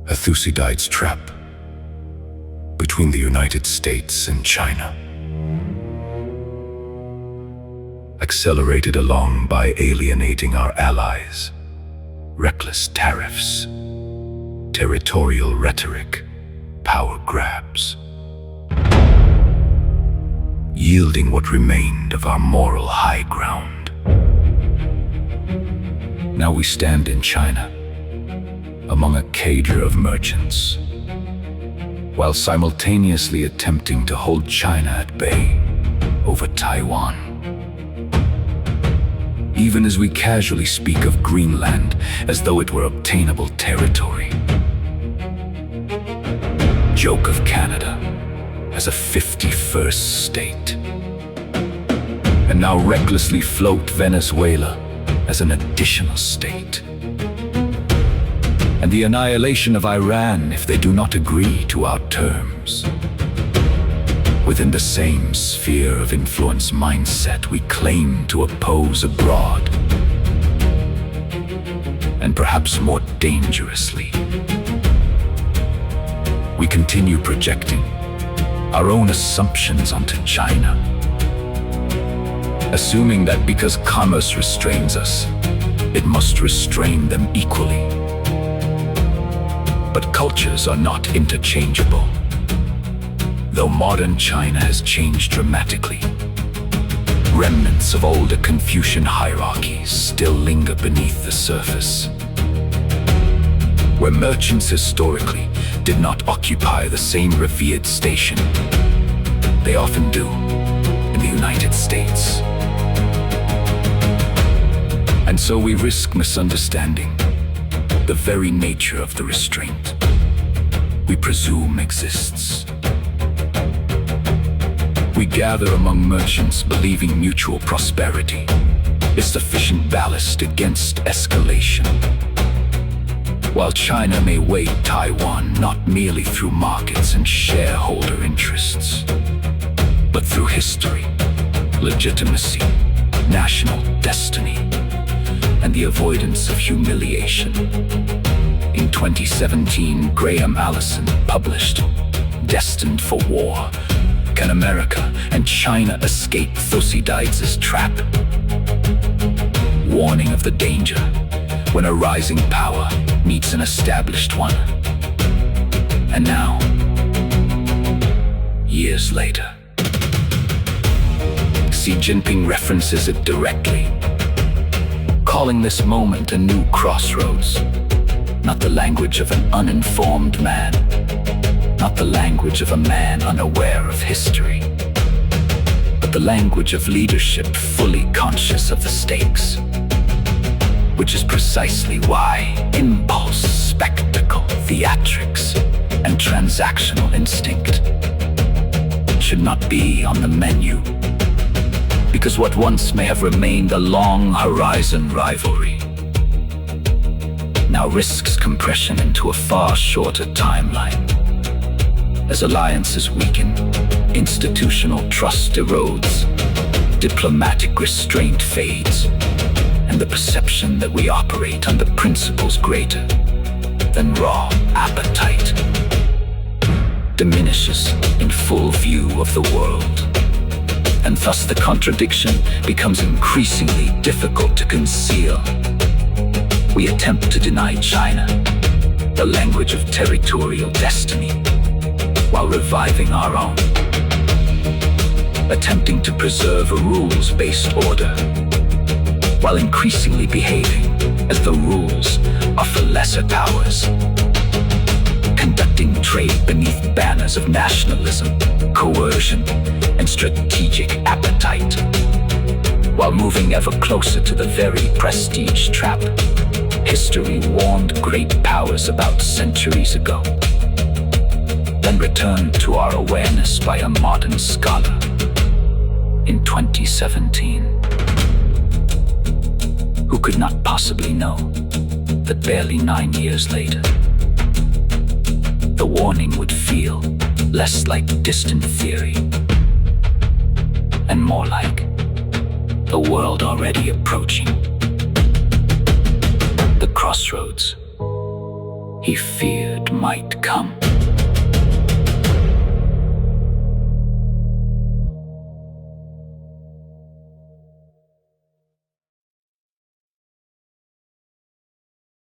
A Thucydides Trap between the United States and China. Accelerated along by alienating our allies, reckless tariffs, territorial rhetoric, power grabs, yielding what remained of our moral high ground. Now we stand in China, among a cadre of merchants, while simultaneously attempting to hold China at bay over Taiwan. Even as we casually speak of Greenland as though it were obtainable territory. Joke of Canada as a 51st state. And now recklessly float Venezuela as an additional state. And the annihilation of Iran if they do not agree to our terms. Within the same sphere of influence mindset we claim to oppose abroad. And perhaps more dangerously, we continue projecting our own assumptions onto China, assuming that because commerce restrains us, it must restrain them equally. But cultures are not interchangeable. Though modern China has changed dramatically, remnants of older Confucian hierarchies still linger beneath the surface. Where merchants historically did not occupy the same revered station, they often do in the United States. And so we risk misunderstanding the very nature of the restraint we presume exists. We gather among merchants believing mutual prosperity is sufficient ballast against escalation, while China may weigh Taiwan not merely through markets and shareholder interests, but through history, legitimacy, national destiny, and the avoidance of humiliation. In 2017, Graham Allison published Destined for War: Can America and China Escape Thucydides Trap? Warning of the danger when a rising power meets an established one. And now, years later, Xi Jinping references it directly, calling this moment a new crossroads. Not the language of an uninformed man, not the language of a man unaware of history, but the language of leadership fully conscious of the stakes. Which is precisely why impulse, spectacle, theatrics, and transactional instinct should not be on the menu. Because what once may have remained a long horizon rivalry now risks compression into a far shorter timeline. As alliances weaken, institutional trust erodes, diplomatic restraint fades, and the perception that we operate under principles greater than raw appetite diminishes in full view of the world. And thus the contradiction becomes increasingly difficult to conceal. We attempt to deny China the language of territorial destiny, while reviving our own, attempting to preserve a rules-based order, while increasingly behaving as though rules are for lesser powers, conducting trade beneath banners of nationalism, coercion, and strategic appetite, while moving ever closer to the very prestige trap history warned great powers about centuries ago, then returned to our awareness by a modern scholar in 2017. Who could not possibly know that barely 9 years later, the warning would feel less like distant theory and more like the world already approaching the crossroads. he feared might come.